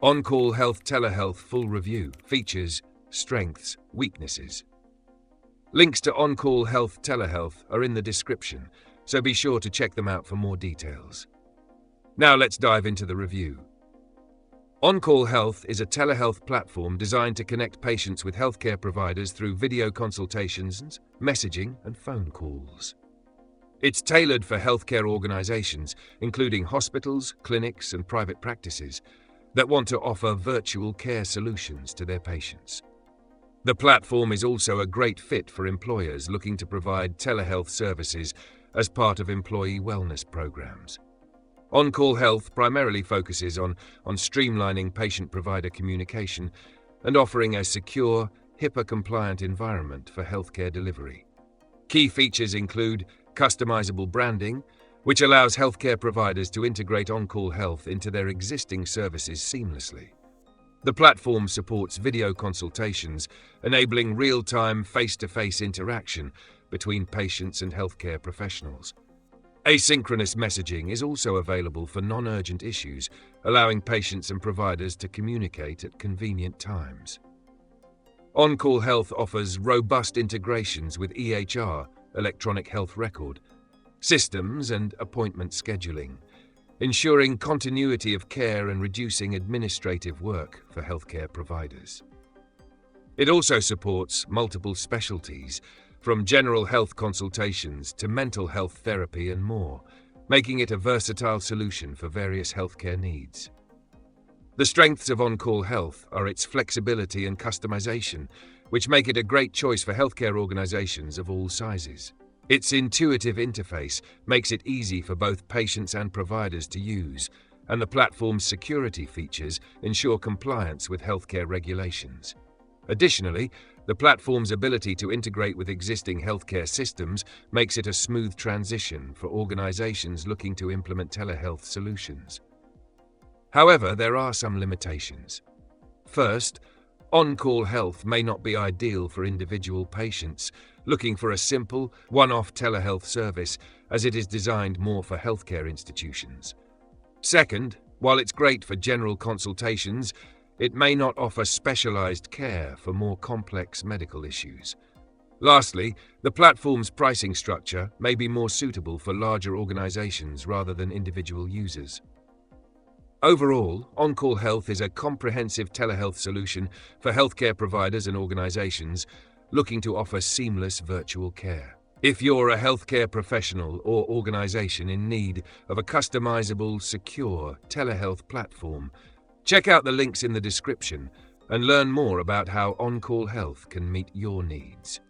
OnCall Health Telehealth Full Review. Features, strengths, weaknesses. Links to OnCall Health Telehealth are in the description, so be sure to check them out for more details. Now let's dive into the review. OnCall Health is a telehealth platform designed to connect patients with healthcare providers through video consultations, messaging, and phone calls. It's tailored for healthcare organizations, including hospitals, clinics, and private practices, that want to offer virtual care solutions to their patients. The platform is also a great fit for employers looking to provide telehealth services as part of employee wellness programs. OnCall Health primarily focuses on streamlining patient-provider communication and offering a secure, HIPAA-compliant environment for healthcare delivery. Key features include customizable branding, which allows healthcare providers to integrate OnCall Health into their existing services seamlessly. The platform supports video consultations, enabling real-time, face-to-face interaction between patients and healthcare professionals. Asynchronous messaging is also available for non-urgent issues, allowing patients and providers to communicate at convenient times. OnCall Health offers robust integrations with EHR, electronic health record, systems, and appointment scheduling, ensuring continuity of care and reducing administrative work for healthcare providers. It also supports multiple specialties, from general health consultations to mental health therapy and more, making it a versatile solution for various healthcare needs. The strengths of OnCall Health are its flexibility and customization, which make it a great choice for healthcare organizations of all sizes. Its intuitive interface makes it easy for both patients and providers to use, and the platform's security features ensure compliance with healthcare regulations. Additionally, the platform's ability to integrate with existing healthcare systems makes it a smooth transition for organizations looking to implement telehealth solutions. However, there are some limitations. First, OnCall Health may not be ideal for individual patients looking for a simple, one-off telehealth service, as it is designed more for healthcare institutions. Second, while it's great for general consultations, it may not offer specialized care for more complex medical issues. Lastly, the platform's pricing structure may be more suitable for larger organizations rather than individual users. Overall, OnCall Health is a comprehensive telehealth solution for healthcare providers and organizations looking to offer seamless virtual care. If you're a healthcare professional or organization in need of a customizable, secure telehealth platform, check out the links in the description and learn more about how OnCall Health can meet your needs.